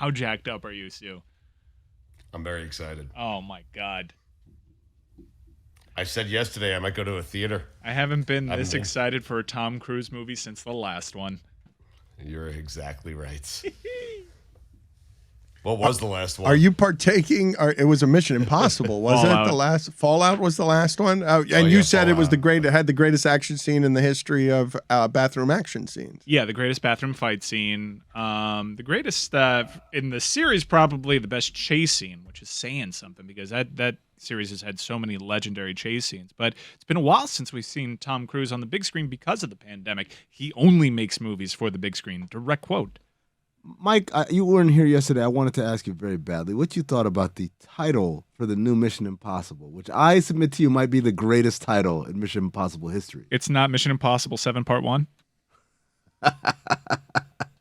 How jacked up are you, Stu? I'm very excited. Oh, my God. I said yesterday I might go to a theater. I haven't been this excited for a Tom Cruise movie since the last one. You're exactly right. What was the last one? Are you partaking? It was a Mission Impossible, wasn't it? The last Fallout was the last one, and you said it was it had the greatest action scene in the history of bathroom action scenes. Yeah, the greatest bathroom fight scene. The greatest in the series, probably the best chase scene, which is saying something because that series has had so many legendary chase scenes. But it's been a while since we've seen Tom Cruise on the big screen because of the pandemic. He only makes movies for the big screen. Direct quote. Mike, you weren't here yesterday. I wanted to ask you very badly what you thought about the title for the new Mission Impossible, which I submit to you might be the greatest title in Mission Impossible history. It's not Mission Impossible 7 Part 1?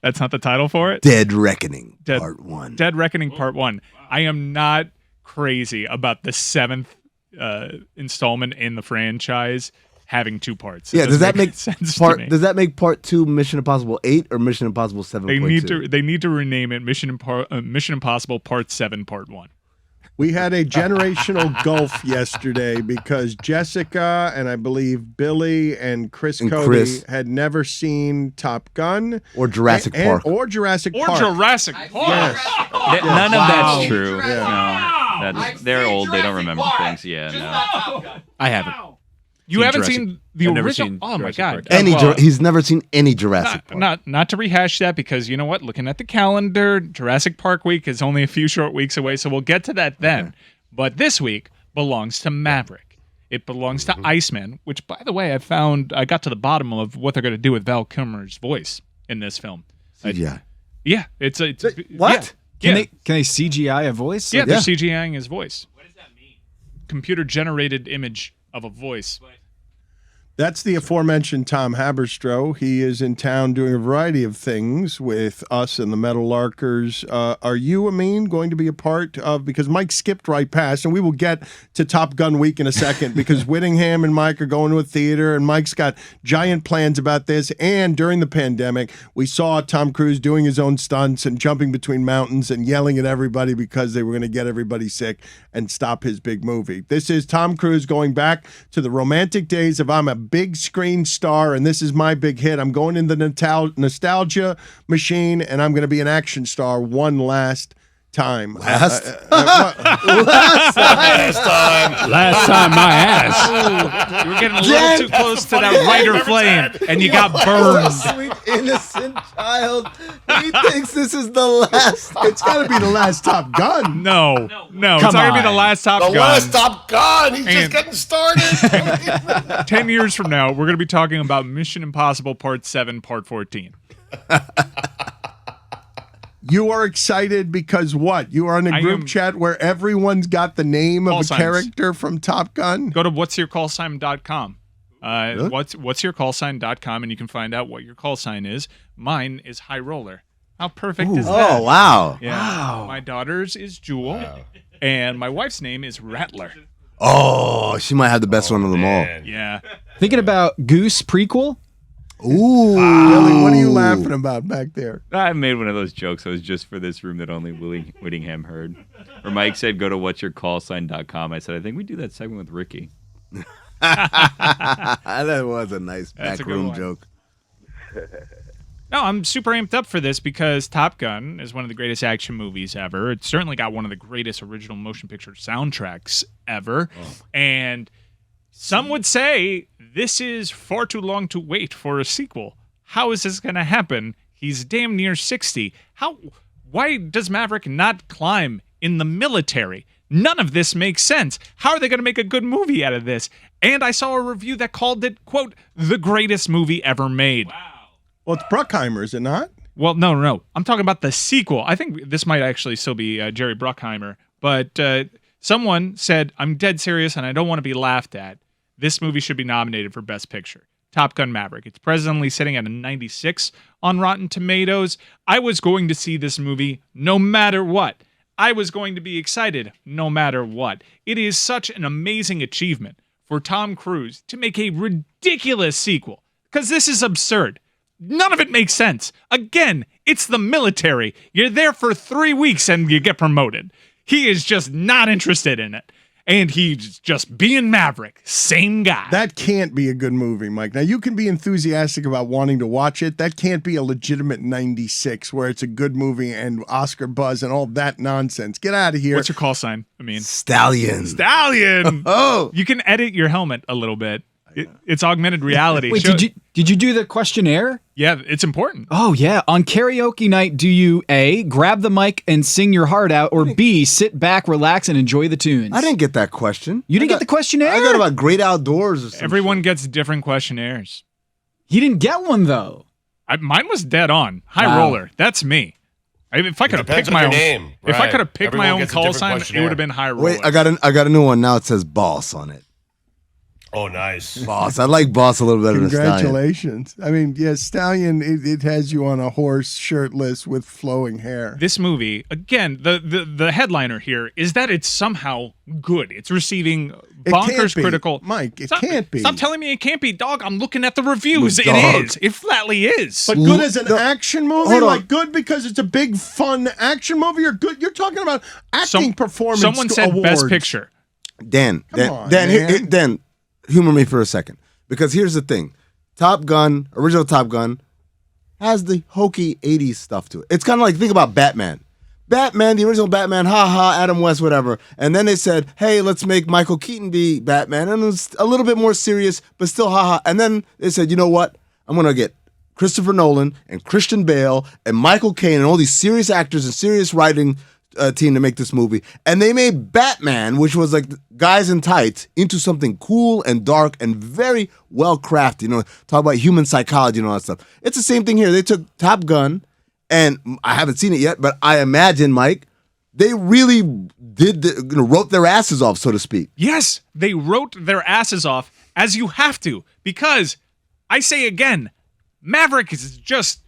That's not the title for it? Dead Reckoning Part 1. Dead Reckoning Part 1. I am not crazy about the 7th installment in the franchise having 2 parts. Yeah, does that make sense to me? Does that make Part 2 Mission Impossible 8 or Mission Impossible 7.2? They need to rename it Mission Impossible Part 7 Part 1. We had a generational gulf yesterday because Jessica and I believe Billy and Chris Cody had never seen Top Gun or Jurassic Park. Or Jurassic Park. Jurassic Park. Yes. None of that's true. Yeah. No, they're old. They don't remember things. Yeah, no. I haven't. You haven't seen the I've never original? seen Oh my Jurassic God! Park. He's never seen any Jurassic Park. Not to rehash that because you know what? Looking at the calendar, Jurassic Park week is only a few short weeks away, so we'll get to that then. Okay. But this week belongs to Maverick. It belongs to Iceman, which, by the way, I got to the bottom of what they're going to do with Val Kilmer's voice in this film. Yeah, it's what? Yeah. Can they CGI a voice? Yeah, they're CGIing his voice. What does that mean? Computer generated image of a voice. That's the aforementioned Tom Haberstroh. He is in town doing a variety of things with us and the Metal Larkers. Are you, Amin, going to be a part of, because Mike skipped right past, and we will get to Top Gun week in a second, because Whittingham and Mike are going to a theater, and Mike's got giant plans about this. And during the pandemic, we saw Tom Cruise doing his own stunts and jumping between mountains and yelling at everybody because they were going to get everybody sick and stop his big movie. This is Tom Cruise going back to the romantic days of I'm a big screen star, and this is my big hit. I'm going in the nostalgia machine, and I'm going to be an action star one last time. Last time, my ass. You were getting a little too close to that lighter flame, and you got burned. Sweet innocent child. He thinks this is the last. It's got to be the last Top Gun. No. It's not going to be the last Top Gun. The last Top Gun. He's just getting started. 10 years from now, we're going to be talking about Mission Impossible Part 7, Part 14. You are excited because what? You are in a group chat where everyone's got the name of a character from Top Gun? Go to whatsyourcallsign.com. Whatsyourcallsign.com, and you can find out what your call sign is. Mine is High Roller. How perfect is that? Oh, wow. Yeah. Wow. My daughter's is Jewel, and my wife's name is Rattler. Oh, she might have the best one of them all. Yeah. Thinking about Goose prequel? Ooh. Billy, what are you laughing about back there? I made one of those jokes that was just for this room that only Whittingham heard. Where Mike said, go to whatsyourcallsign.com. I said, I think we do that segment with Ricky. That was a nice backroom joke. No, I'm super amped up for this because Top Gun is one of the greatest action movies ever. It's certainly got one of the greatest original motion picture soundtracks ever. And some would say this is far too long to wait for a sequel. How is this going to happen? He's damn near 60. Why does Maverick not climb in the military? None of this makes sense. How are they going to make a good movie out of this? And I saw a review that called it, quote, the greatest movie ever made. Wow. Well, it's Bruckheimer, is it not? Well, no. I'm talking about the sequel. I think this might actually still be Jerry Bruckheimer. But someone said, I'm dead serious and I don't want to be laughed at. This movie should be nominated for Best Picture. Top Gun Maverick. It's presently sitting at a 96 on Rotten Tomatoes. I was going to see this movie no matter what. I was going to be excited no matter what. It is such an amazing achievement for Tom Cruise to make a ridiculous sequel, because this is absurd. None of it makes sense. Again, It's the military. You're there for 3 weeks and you get promoted. He is just not interested in it. And he's just being Maverick. Same guy. That can't be a good movie, Mike. Now, you can be enthusiastic about wanting to watch it. That can't be a legitimate 96 where it's a good movie and Oscar buzz and all that nonsense. Get out of here. What's your call sign? I mean, Stallion. Stallion. Oh. You can edit your helmet a little bit. It's augmented reality. Wait, did you do the questionnaire? Yeah, it's important. Oh yeah. On karaoke night, do you A, grab the mic and sing your heart out, or B, sit back, relax, and enjoy the tunes? I didn't get that question. You didn't get the questionnaire? I got about great outdoors or something. Everyone gets different questionnaires. He didn't get one though. Mine was dead on. High Wow. roller. That's me. If I could have Depends picked on my your own name. if I Right. could have picked Everyone my own gets a call different sign, it questionnaire. would have been high roller. Wait, I got a new one now. It says boss on it. Oh, nice. Boss. I like boss a little better than Stallion. Congratulations. I mean, yeah, Stallion, it has you on a horse, shirtless, with flowing hair. This movie, again, the headliner here is that it's somehow good. It's receiving It can't bonkers be. critical. Mike, it Stop- can't be. Stop telling me it can't be, dog. I'm looking at the reviews. Dog. It is. It flatly is. But good as an action movie? hold on. Like good because it's a big, fun action movie? Or good? You're talking about acting performance Someone said awards. Best Picture. Dan, on, Dan, man. humor me for a second. Because here's the thing. Top Gun, original Top Gun, has the hokey 80s stuff to it. It's kind of like, think about Batman. Batman, the original Batman, Adam West, whatever. And then they said, hey, let's make Michael Keaton be Batman. And it was a little bit more serious, but still And then they said, you know what? I'm going to get Christopher Nolan and Christian Bale and Michael Caine and all these serious actors and serious writing team to make this movie. And they made Batman, which was like guys in tights, into something cool and dark and very well crafted. You know, talk about human psychology and all that stuff. It's the same thing here. They took Top Gun, and I haven't seen it yet, but I imagine, Mike, they really wrote their asses off, so to speak. Yes, they wrote their asses off, as you have to, because I say again, Maverick is just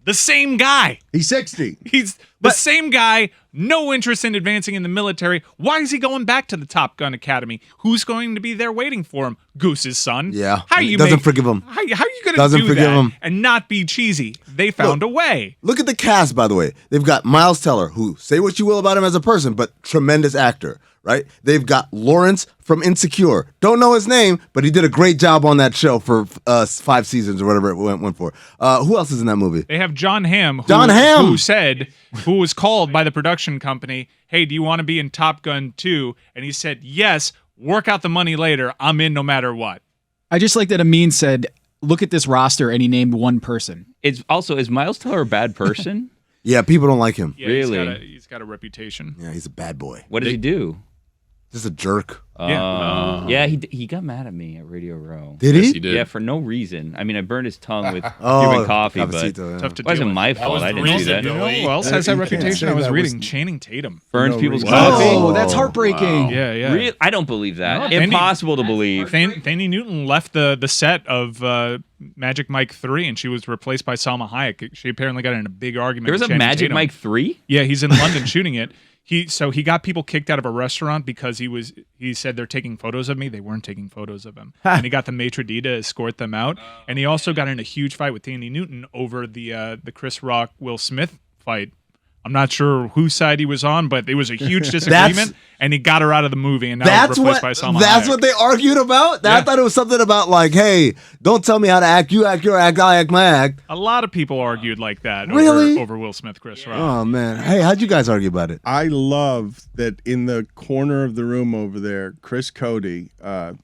the same guy. He's 60. He's the same guy, no interest in advancing in the military. Why is he going back to the Top Gun Academy? Who's going to be there waiting for him? Goose's son. Yeah. How you Doesn't forgive him. How you going to Doesn't do forgive that him. and not be cheesy? They found a way. Look at the cast, by the way. They've got Miles Teller, who, say what you will about him as a person, but tremendous actor, right? They've got Lawrence from Insecure. Don't know his name, but he did a great job on that show for 5 seasons or whatever it went for. Who else is in that movie? They have John Hamm, who was called by the production company, hey, do you want to be in Top Gun 2? And he said, yes, work out the money later. I'm in no matter what. I just like that Amin said, look at this roster, and he named one person. Is Miles Teller a bad person? Yeah, people don't like him. Yeah, Really? He's got a reputation. Yeah, he's a bad boy. What did he do? Just a jerk. Yeah, he got mad at me at Radio Row. Did he? Yes, he did. Yeah, for no reason. I mean, I burned his tongue with Oh, human coffee, but cafecito, yeah. Tough to it wasn't deal my with. fault. was I the didn't do reason, that. Billy. You know who else has that You can't reputation? say I was that reading was- Channing Tatum. Burns No people's reason. coffee. Oh, that's heartbreaking. Yeah, yeah. Really? I don't believe that. No, Fanny- Impossible to believe. Fanny Newton left the set of Magic Mike 3, and she was replaced by Salma Hayek. She apparently got in a big argument. There was with a Channing Magic Tatum. Mike 3? Yeah, he's in London shooting it. He got people kicked out of a restaurant because he said they're taking photos of me. They weren't taking photos of him. And he got the maitre d' to escort them out. And he also got in a huge fight with Fanny Newton over the Chris Rock Will Smith fight. I'm not sure whose side he was on, but it was a huge disagreement, and he got her out of the movie, and now he's replaced by Salma That's Hayek. what they argued about? I thought it was something about like, hey, don't tell me how to act. You act your act, I act my act. A lot of people argued like that Really? over Will Smith, Chris Rock. Oh, man. Hey, how'd you guys argue about it? I love that in the corner of the room over there, Chris Cody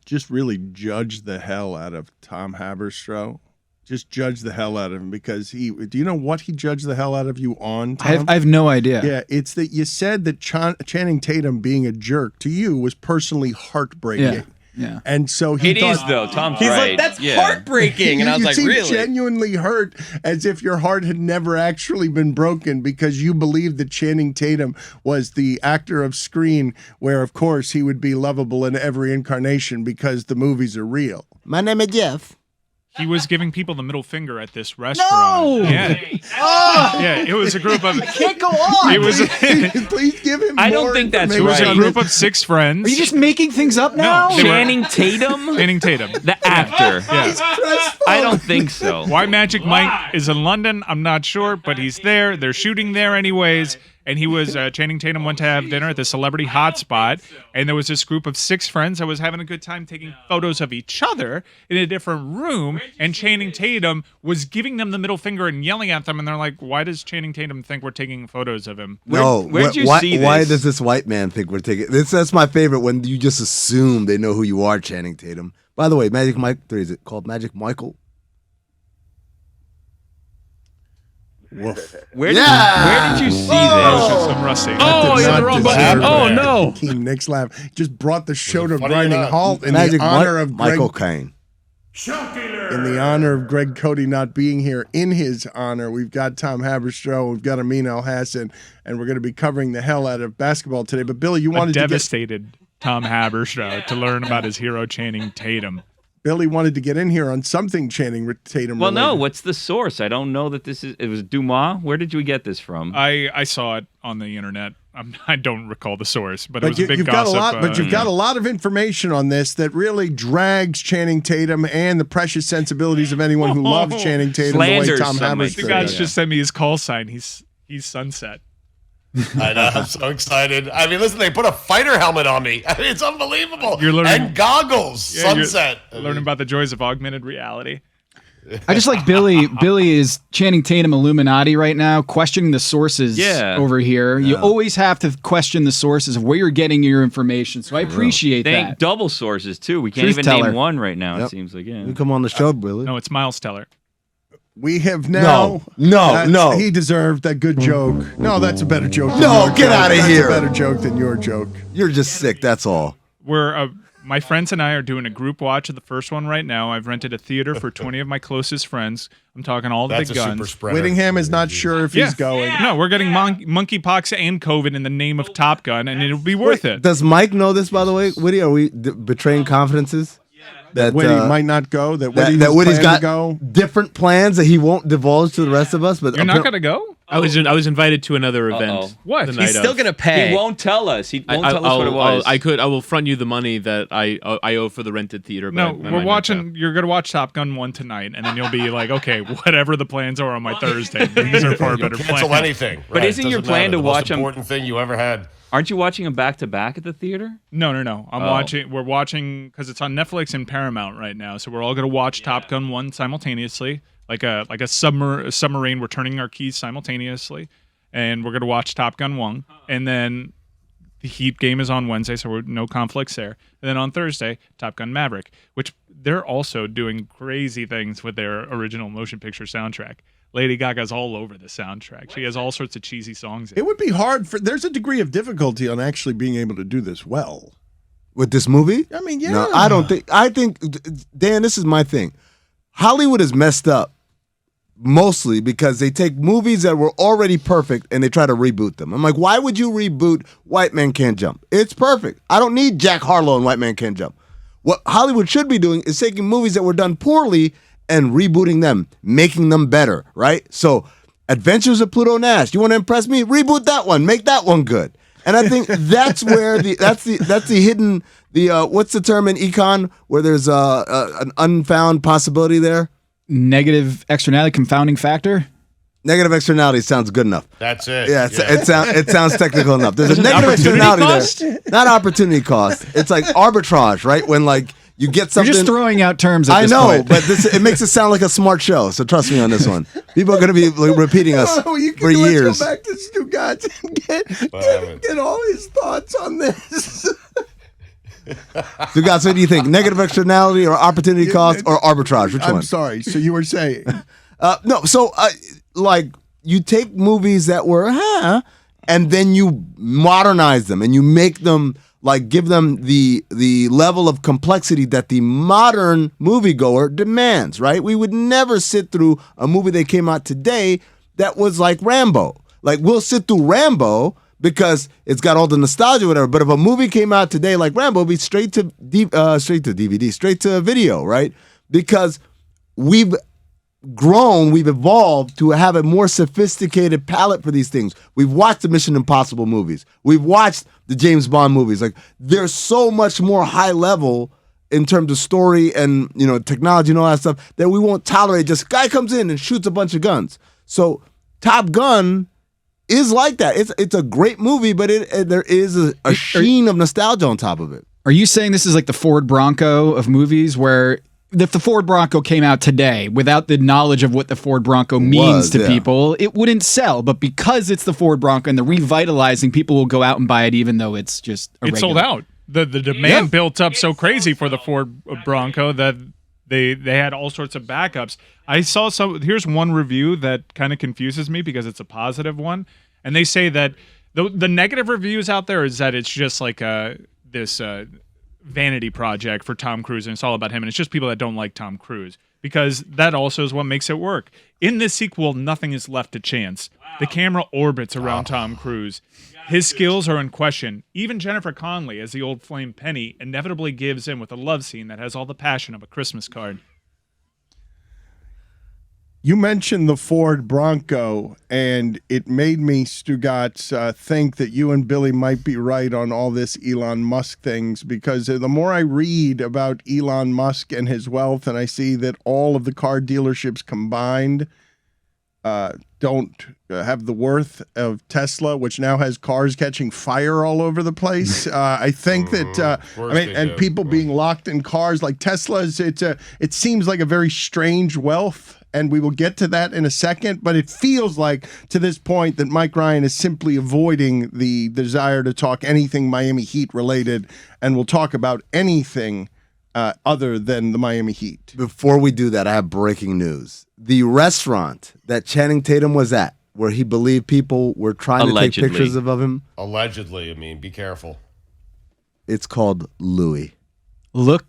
just really judged the hell out of Tom Haberstroh. Just judged the hell out of him because do you know what he judged the hell out of you on, Tom? I have no idea. Yeah, it's that you said that Channing Tatum being a jerk to you was personally heartbreaking. Yeah. Yeah. And so he It thought, is, though. Tom's He's right. like, that's Yeah. heartbreaking. And I was you like, seem really? genuinely hurt, as if your heart had never actually been broken because you believed that Channing Tatum was the actor of screen where, of course, he would be lovable in every incarnation because the movies are real. My name is Jeff. He was giving people the middle finger at this restaurant. No! Yeah. Yeah, it was a group of. Can't go on. It was. Please give him. I don't more think that's It was a right. group of 6 friends. Are you just making things up now? they were- Channing Tatum, Channing Tatum. the actor. Yeah. I don't think so. Why Magic Mike is in London, I'm not sure, but he's there. They're shooting there anyways. And he was, Channing Tatum went to have dinner at the celebrity hotspot. And there was this group of 6 friends that was having a good time taking photos of each other in a different room. And Channing Tatum was giving them the middle finger and yelling at them. And they're like, why does Channing Tatum think we're taking photos of him? Where'd you why, see this? Why does this white man think we're taking this? That's my favorite when you just assume they know who you are, Channing Tatum. By the way, Magic Mike 3, is it called Magic Michael? Woof. Where did you see this? I'm rusty. Oh, Did you're not the wrong deserve button. Oh, that. no. Team Nick's laugh just brought the show to a funny or grinding not? halt in Magic the honor of Michael Greg. Caine. In the honor of Greg Cody not being here, in his honor, we've got Tom Haberstroh, we've got Amin Al-Hassan, and we're going to be covering the hell out of basketball today. But Billy, you A wanted to get devastated Tom Haberstroh to learn about his hero Channing Tatum. Billy wanted to get in here on something Channing Tatum. Well, no. related. What's the source? I don't know that this is. It was Dumas. Where did you get this from? I saw it on the internet. I don't recall the source, but it was But a big you've got gossip. a lot, but you've got a lot of information on this that really drags Channing Tatum and the precious sensibilities of anyone who loves Channing Tatum the way Slanders Tom some might Haberstroh say. The guys does. just sent me his call sign. He's Sunset. I know. I'm so excited. I mean, listen, they put a fighter helmet on me. I mean, it's unbelievable. You're learning- and goggles. Yeah, you're Sunset. learning about the joys of augmented reality. I just like Billy. Billy is Channing Tatum Illuminati right now, questioning the sources over here. You always have to question the sources of where you're getting your information. So I appreciate They ain't that. double sources too. We can't Truth even teller. name one right now. Yep. It seems like You come on the show, Billy. No, it's Miles Teller. We have now. No. He deserved that good joke. No, that's a better joke. Than No, your get joke. outta That's here. a better joke than your joke. You're just sick. That's all. We're my friends and I are doing a group watch of the first one right now. I've rented a theater for 20 of my closest friends. I'm talking all the That's a big super guns. spreader. Whittingham is not sure if he's going. No, we're getting monkeypox and COVID in the name of Top Gun, and it'll be worth it. Does Mike know this, by the way? Whitty, are we betraying confidences? That Whitty might not go. That Whitty that was Whitty's planned got to go. different plans that he won't divulge to the rest of us. But You're not going to go? I was invited to another event. What? The He's night Still of. gonna pay. He won't tell us. He won't tell us what it was. I will front you the money that I owe for the rented theater. But No, I might we're not watching. You're going to watch Top Gun 1 tonight, and then you'll be like, okay, whatever the plans are on my Thursday, these are far better Cancel plans. anything. But isn't your Doesn't plan matter. to The watch most 'em- important thing you ever had. Aren't you watching them back to back at the theater? No. I'm Oh. watching. We're watching because it's on Netflix and Paramount right now. So we're all going to watch Top Gun 1 simultaneously, like a submarine. We're turning our keys simultaneously, and we're going to watch Top Gun 1, and then the Heat game is on Wednesday, so we're no conflicts there. And then on Thursday, Top Gun Maverick, which they're also doing crazy things with their original motion picture soundtrack. Lady Gaga's all over the soundtrack. She has all sorts of cheesy songs in It would be hard for. There's a degree of difficulty on actually being able to do this well. with this movie. I mean, yeah. No, I don't think. I think, Dan, this is my thing. Hollywood is messed up mostly because they take movies that were already perfect and they try to reboot them. I'm like, why would you reboot White Man Can't Jump? It's perfect. I don't need Jack Harlow and White Man Can't Jump. What Hollywood should be doing is taking movies that were done poorly and rebooting them, making them better, right? So, Adventures of Pluto Nash. You want to impress me? Reboot that one. Make that one good. And I think that's where that's the hidden what's the term in econ where there's an unfound possibility there? Negative externality confounding factor. Negative externality sounds good enough. That's it. Yeah, it sounds technical enough. There's a negative externality there. Not opportunity cost. It's like arbitrage, right? When like you get You're something. just throwing out terms at I this know, point. but it makes it sound like a smart show. So trust me on this one. People are going to be like, repeating us Oh, you can for years. Let's go back to Stugotz and get all his thoughts on this. So, guys, what do you think? Negative externality or opportunity cost or arbitrage? Which I'm one? sorry. So you were saying. No. So, like, you take movies that were, and then you modernize them and you make them, like, give them the level of complexity that the modern moviegoer demands, right? We would never sit through a movie that came out today that was like Rambo. Like, we'll sit through Rambo because it's got all the nostalgia, whatever. But if a movie came out today like Rambo, it'd be straight to DVD, straight to video, right? Because we've grown, we've evolved to have a more sophisticated palette for these things. We've watched the Mission Impossible movies. We've watched the James Bond movies. Like, they're so much more high level in terms of story and, you know, technology and all that stuff that we won't tolerate just guy comes in and shoots a bunch of guns. So Top Gun is like that. It's a great movie, but there is a sheen of nostalgia on top of it. Are you saying this is like the Ford Bronco of movies, where if the Ford Bronco came out today without the knowledge of what the Ford Bronco means to people, it wouldn't sell. But because it's the Ford Bronco and the revitalizing, people will go out and buy it even though it's just a It's sold out. The demand built up so crazy for the Ford Bronco that they had all sorts of backups. I saw here's one review that kind of confuses me because it's a positive one. And they say that the negative reviews out there is that it's just like this vanity project for Tom Cruise, and it's all about him, and it's just people that don't like Tom Cruise, because that also is what makes it work. In this sequel, nothing is left to chance. The camera orbits around Tom Cruise. His skills are in question. Even Jennifer Connelly, as the old flame Penny, inevitably gives in with a love scene that has all the passion of a Christmas card. You mentioned the Ford Bronco, and it made me, Stugotz, think that you and Billy might be right on all this Elon Musk things, because the more I read about Elon Musk and his wealth, and I see that all of the car dealerships combined don't have the worth of Tesla, which now has cars catching fire all over the place. I think that, and people being locked in cars like Teslas, it seems like a very strange wealth. And we will get to that in a second, but it feels like to this point that Mike Ryan is simply avoiding the desire to talk anything Miami Heat related, and we'll talk about anything other than the Miami Heat. Before we do that, I have breaking news. The restaurant that Channing Tatum was at, where he believed people were trying to take pictures of him. Allegedly, I mean, be careful. It's called Louis. Look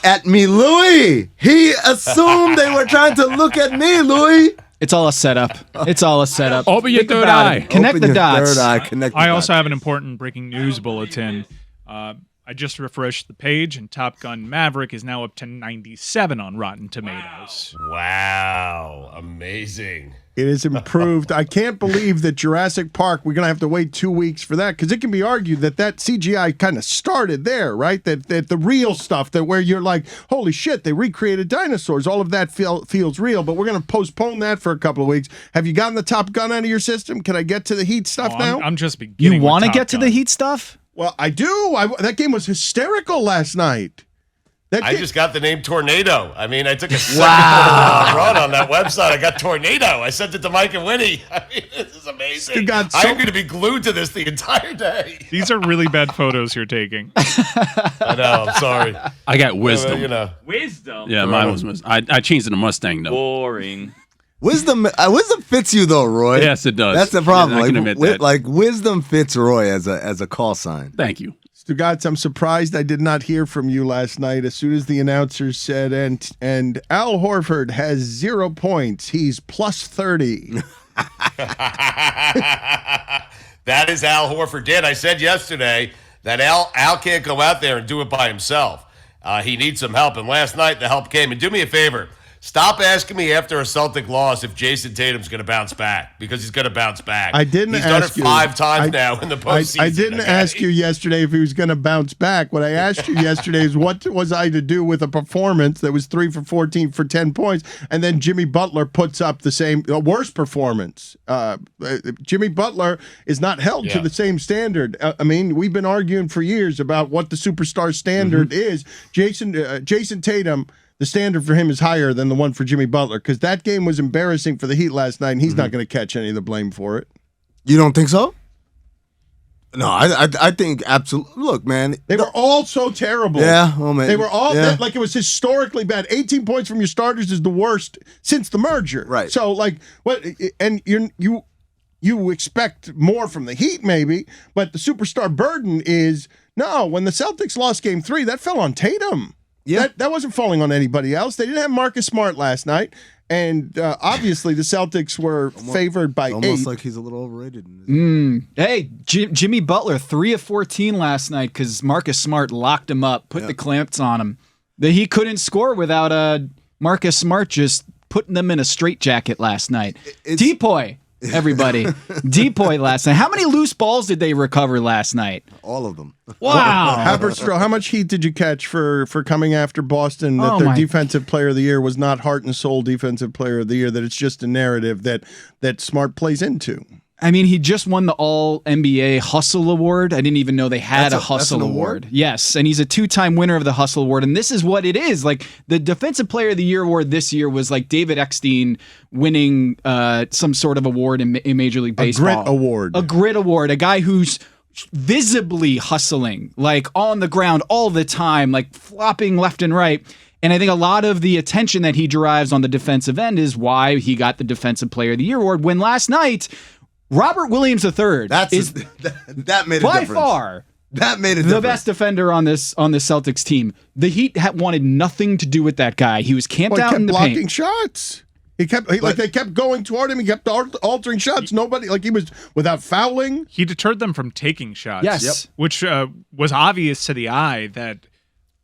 at me, Louis. He assumed they were trying to look at me, Louis. It's all a setup. It's all a setup. Open your third eye. Connect the dots. I also have an important breaking news bulletin. I just refreshed the page, and Top Gun Maverick is now up to 97 on Rotten Tomatoes. Wow. Amazing. It is improved. I can't believe that Jurassic Park, we're going to have to wait 2 weeks for that, because it can be argued that CGI kind of started there, right? That the real stuff, that where you're like, holy shit, they recreated dinosaurs. All of that feels real, but we're going to postpone that for a couple of weeks. Have you gotten the Top Gun out of your system? Can I get to the Heat stuff now? I'm just beginning. You want to get to the Heat stuff? Well, I do. That game was hysterical last night. I just got the name Tornado. I mean, I took a run on that website. I got Tornado. I sent it to Mike and Winnie. I mean, this is amazing. I'm going to be glued to this the entire day. These are really bad photos you're taking. I know. I'm sorry. I got Wisdom. Wisdom? Yeah, mine was Wisdom. I changed it to Mustang, though. Boring. Wisdom fits you, though, Roy. Yes, it does. That's the problem. Yeah, I can admit that. Like, Wisdom fits Roy as a call sign. Thank you. Stugotz, I'm surprised I did not hear from you last night. As soon as the announcers said, and Al Horford has 0 points, he's plus 30. That is Al Horford did. I said yesterday that Al can't go out there and do it by himself. He needs some help, and last night the help came. And do me a favor. Stop asking me after a Celtic loss if Jason Tatum's going to bounce back, because he's going to bounce back. I didn't He's ask done it 5 times now in the postseason. I didn't ask you yesterday if he was going to bounce back. What I asked you yesterday is what was I to do with a performance that was 3 for 14 for 10 points, and then Jimmy Butler puts up the worst performance. Jimmy Butler is not held to the same standard. I mean, we've been arguing for years about what the superstar standard is. Jason Tatum, the standard for him is higher than the one for Jimmy Butler, because that game was embarrassing for the Heat last night, and he's not going to catch any of the blame for it. You don't think so? No, I think absolutely. Look, man. They were all so terrible. Yeah, well, man. They were all, like, it was historically bad. 18 points from your starters is the worst since the merger. Right. So, like, what? And you expect more from the Heat, maybe, but the superstar burden is, no, when the Celtics lost game 3, that fell on Tatum. Yeah, that wasn't falling on anybody else. They didn't have Marcus Smart last night, and obviously the Celtics were favored by 8. Almost like he's a little overrated. Hey, Jimmy Butler, 3 of 14 last night because Marcus Smart locked him up, put the clamps on him. He couldn't score without Marcus Smart just putting them in a straitjacket last night. It's- Depoy, everybody. Depoy last night. How many loose balls did they recover last night? All of them. Wow. Haberstroh, how much heat did you catch for coming after Boston that Oh, their my- defensive player of the year was not heart and soul defensive player of the year, that it's just a narrative that Smart plays into? I mean, he just won the All-NBA Hustle Award. I didn't even know they had a Hustle an Award. award? Yes, and he's a 2-time winner of the Hustle Award. And this is what it is. Like, the Defensive Player of the Year award this year was like David Eckstein winning some sort of award in Major League Baseball. Grit award. A grit award. A guy who's visibly hustling, like on the ground all the time, like flopping left and right. And I think a lot of the attention that he derives on the defensive end is why he got the Defensive Player of the Year award, when last night Robert Williams III That made a by difference. far That made a the difference. best defender on this Celtics team. The Heat wanted nothing to do with that guy. He was camped Well, he out kept in the blocking paint. shots. They kept going toward him. He kept altering shots. Nobody, like, he was without fouling. He deterred them from taking shots. Yes. Yep. Which was obvious to the eye that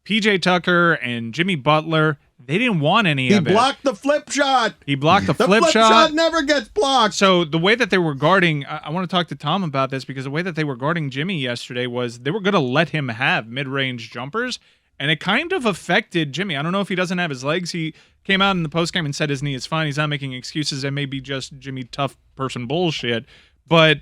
PJ Tucker and Jimmy Butler, they didn't want any He of it. blocked the flip shot. He blocked the The flip flip shot. shot never gets blocked. So the way that they were guarding, I want to talk to Tom about this, because the way that they were guarding Jimmy yesterday was they were going to let him have mid-range jumpers, and it kind of affected Jimmy. I don't know if he doesn't have his legs. He came out in the postgame and said his knee is fine. He's not making excuses. It may be just Jimmy tough person bullshit, but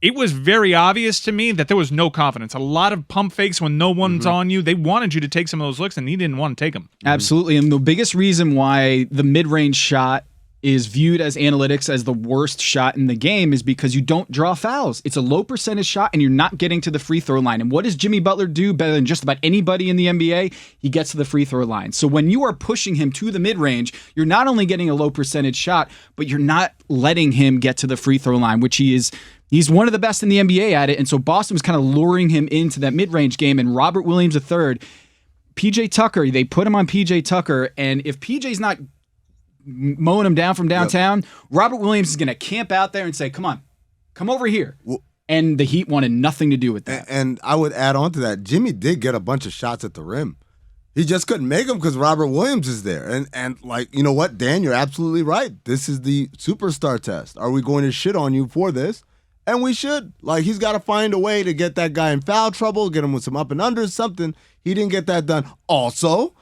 it was very obvious to me that there was no confidence. A lot of pump fakes when no one's on you. They wanted you to take some of those looks, and he didn't want to take them. Absolutely. And the biggest reason why the mid-range shot is viewed as analytics as the worst shot in the game is because you don't draw fouls. It's a low percentage shot, and you're not getting to the free throw line. And what does Jimmy Butler do better than just about anybody in the NBA? He gets to the free throw line. So when you are pushing him to the mid-range, you're not only getting a low percentage shot, but you're not letting him get to the free throw line, which he's one of the best in the NBA at it. And so Boston was kind of luring him into that mid-range game. And Robert Williams III, PJ Tucker, they put him on PJ Tucker. And if PJ's not mowing him down from downtown, Robert Williams is going to camp out there and say, come on, come over here. And the Heat wanted nothing to do with that. And I would add on to that, Jimmy did get a bunch of shots at the rim. He just couldn't make them because Robert Williams is there. And like, you know what, Dan, you're absolutely right. This is the superstar test. Are we going to shit on you for this? And we should. Like, he's got to find a way to get that guy in foul trouble, get him with some up and unders, something. He didn't get that done. Also,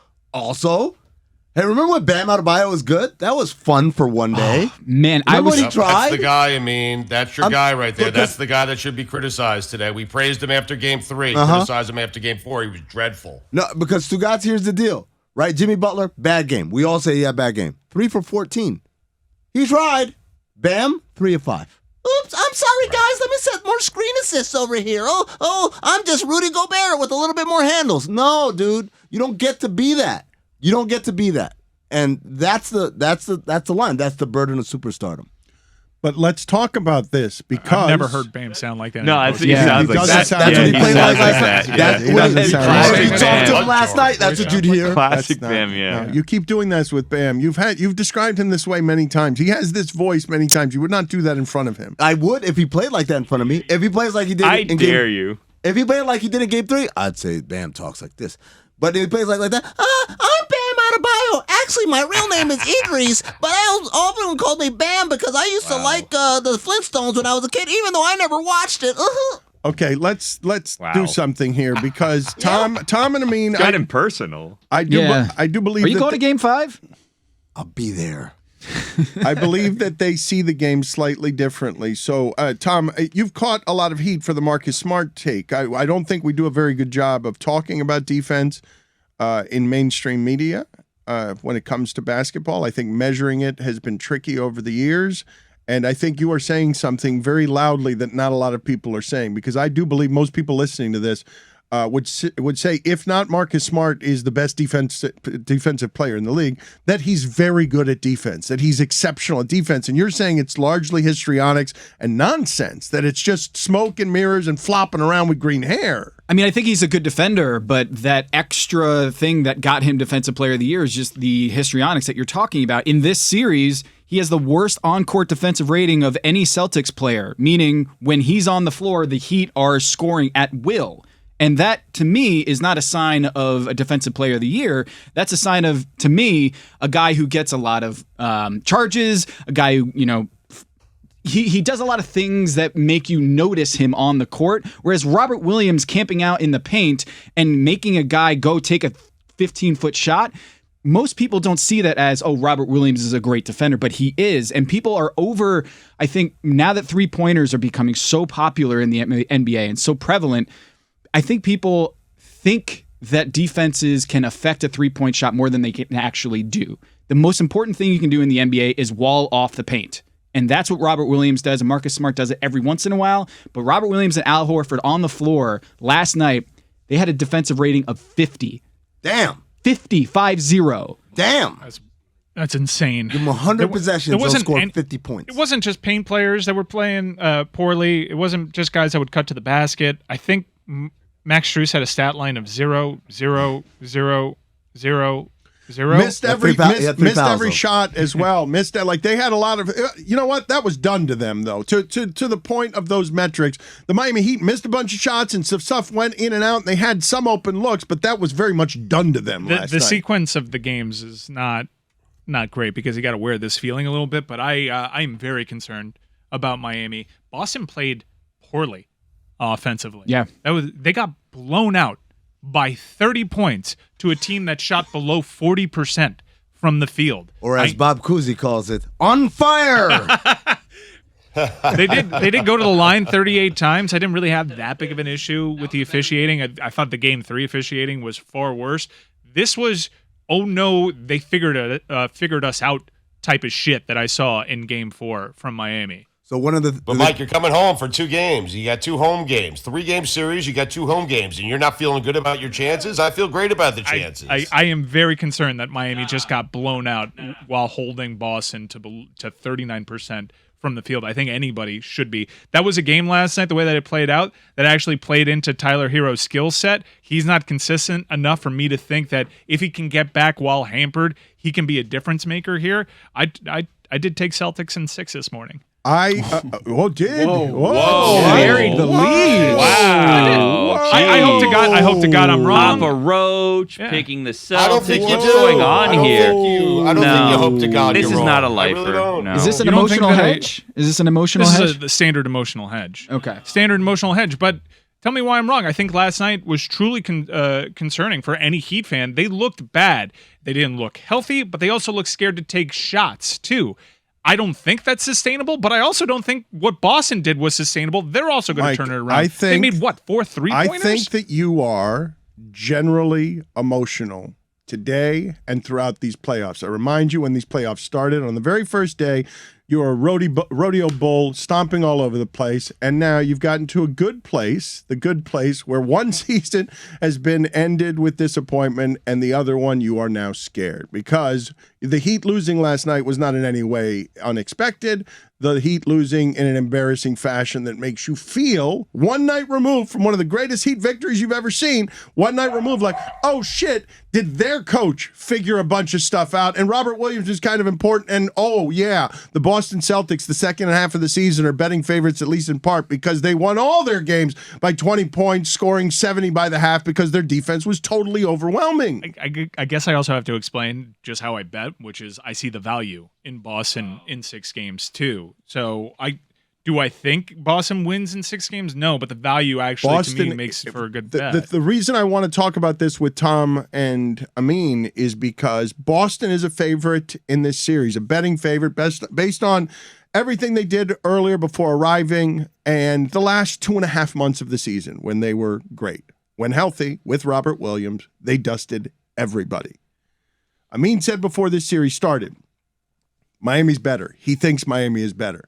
hey, remember when Bam Adebayo was good? That was fun for one day. Man, I Remember was... when he tried? That's the guy. I mean, that's your guy right there. because- That's the guy that should be criticized today. We praised him after Game 3. Criticized him after Game 4. He was dreadful. No, because Stugotz, here's the deal, right? Jimmy Butler, bad game. We all say he had bad game. 3 for 14. He tried. Bam, 3 of 5. Oops, I'm sorry, guys. Let me set more screen assists over here. Oh, I'm just Rudy Gobert with a little bit more handles. No, dude, you don't get to be that. You don't get to be that. And that's the line. That's the burden of superstardom. But let's talk about this because I've never heard Bam sound like that. No, in a that's post. what he sounds he like. doesn't sound That's Yeah, what he he played sounds like like last that. night. Yeah. That's He what doesn't he sound If like you that. talked to him Bam. last night, that's what you'd hear. Classic That's Bam, yeah. no, you keep doing this with Bam. You've described him this way many times. He has this voice many times. You would not do that in front of him. I would if he played like that in front of me. If he plays like he did I in dare game, you. If he played like he did in Game 3, I'd say Bam talks like this. But if he plays like that, I'm Bam Adebayo. Actually, my real name is Idris, but everyone called me Bam because I used to like the Flintstones when I was a kid, even though I never watched it. Okay, let's do something here because Tom and Amin, Got him personal. I do Yeah. I do believe Are you that going to Game 5? I'll be there. I believe that they see the game slightly differently. So, Tom, you've caught a lot of heat for the Marcus Smart take. I don't think we do a very good job of talking about defense in mainstream media when it comes to basketball. I think measuring it has been tricky over the years. And I think you are saying something very loudly that not a lot of people are saying, because I do believe most people listening to this would say, if not Marcus Smart is the best defensive player in the league, that he's very good at defense, that he's exceptional at defense. And you're saying it's largely histrionics and nonsense, that it's just smoke and mirrors and flopping around with green hair. I mean, I think he's a good defender, but that extra thing that got him Defensive Player of the Year is just the histrionics that you're talking about. In this series, he has the worst on-court defensive rating of any Celtics player, meaning when he's on the floor, the Heat are scoring at will. And that, to me, is not a sign of a defensive player of the year. That's a sign of, to me, a guy who gets a lot of charges, a guy who, he does a lot of things that make you notice him on the court, whereas Robert Williams camping out in the paint and making a guy go take a 15-foot shot, most people don't see that as, oh, Robert Williams is a great defender, but he is. And people are over, I think, now that three-pointers are becoming so popular in the NBA and so prevalent, I think people think that defenses can affect a three-point shot more than they can actually do. The most important thing you can do in the NBA is wall off the paint. And that's what Robert Williams does, and Marcus Smart does it every once in a while. But Robert Williams and Al Horford on the floor last night, they had a defensive rating of 50. Damn. 50. Damn. That's insane. Give them 100 possessions, they'll score 50 points. It wasn't just paint players that were playing poorly. It wasn't just guys that would cut to the basket. I think Max Strus had a stat line of 0, 0, 0, 0, 0. Missed every shot as well. Missed that. Like they had a lot of. You know what? That was done to them though. To the point of those metrics, the Miami Heat missed a bunch of shots and some stuff went in and out. And they had some open looks, but that was very much done to them last night. The sequence of the games is not great because you got to wear this feeling a little bit. But I'm very concerned about Miami. Boston played poorly offensively. Yeah, they got blown out by 30 points to a team that shot below 40% from the field. Or as Bob Cousy calls it, on fire. They did go to the line 38 times. I didn't really have that big of an issue with the officiating. I thought the Game 3 officiating was far worse. This was, oh no, they figured us out type of shit that I saw in Game 4 from Miami. So one of the But Mike, you're coming home for 2 games. You got 2 home games. 3-game series, you got 2 home games, and you're not feeling good about your chances? I feel great about the chances. I am very concerned that Miami just got blown out while holding Boston to 39% from the field. I think anybody should be. That was a game last night, the way that it played out, that actually played into Tyler Hero's skill set. He's not consistent enough for me to think that if he can get back while hampered, he can be a difference maker here. I did take Celtics in 6 this morning. Buried the lead. Wow. I hope to God I'm wrong. Papa Roach picking the Celtics. I don't think you What's do. going on here? I don't think you hope to God this you're is wrong. not a I lifer. really don't. No. Is this an You don't think emotional that hedge? Is this an emotional This hedge? is the standard emotional hedge. Okay. Standard emotional hedge. But tell me why I'm wrong. I think last night was truly concerning for any Heat fan. They looked bad. They didn't look healthy, but they also looked scared to take shots, too. I don't think that's sustainable, but I also don't think what Boston did was sustainable. They're also going to turn it around. They made, 4 3-pointers? I think that you are generally emotional today and throughout these playoffs. I remind you when these playoffs started, on the very first day, you were a rodeo bull stomping all over the place, and now you've gotten to a good place, the good place where one season has been ended with disappointment, and the other one you are now scared because the Heat losing last night was not in any way unexpected. The Heat losing in an embarrassing fashion that makes you feel one night removed from one of the greatest Heat victories you've ever seen, one night removed like, oh shit, did their coach figure a bunch of stuff out? And Robert Williams is kind of important. And oh yeah, the Boston Celtics, the second half of the season, are betting favorites, at least in part, because they won all their games by 20 points, scoring 70 by the half because their defense was totally overwhelming. I guess I also have to explain just how I bet, which is I see the value in Boston in 6 games too. So do I think Boston wins in 6 games? No, but the value actually to me makes for a good bet. The reason I want to talk about this with Tom and Amin is because Boston is a favorite in this series, a betting favorite based on everything they did earlier before arriving and the last 2.5 months of the season when they were great. When healthy with Robert Williams, they dusted everybody. Amin said before this series started, Miami's better. He thinks Miami is better.